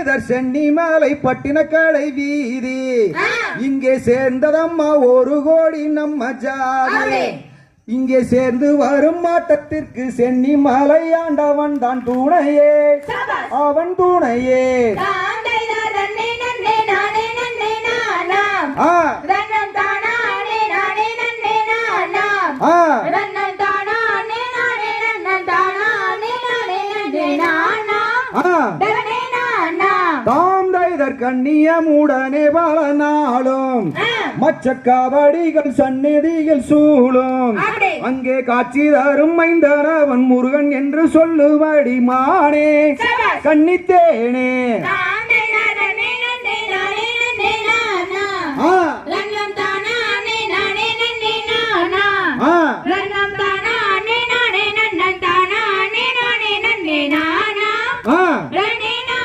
தைதர் சென்னிமலை பட்டினக்கடை வீதி இங்கே சேர்ந்ததம்மா 1 கோடி நம்ம ஜாதி இங்கே சேர்ந்து வரும் மாட்டத்திற்கு சென்னிமலை ஆண்டவன் தான் துணையே அவன் துணையே தாம் தைதர் கண்ணியமுடனே பல நாளும் மச்ச காவடிகள் சந்நிதிகள் சூழும் அங்கே காட்சி தரும் மைந்தனவன் முருகன் என்று சொல்லுவடி மானே கன்னித்தேனே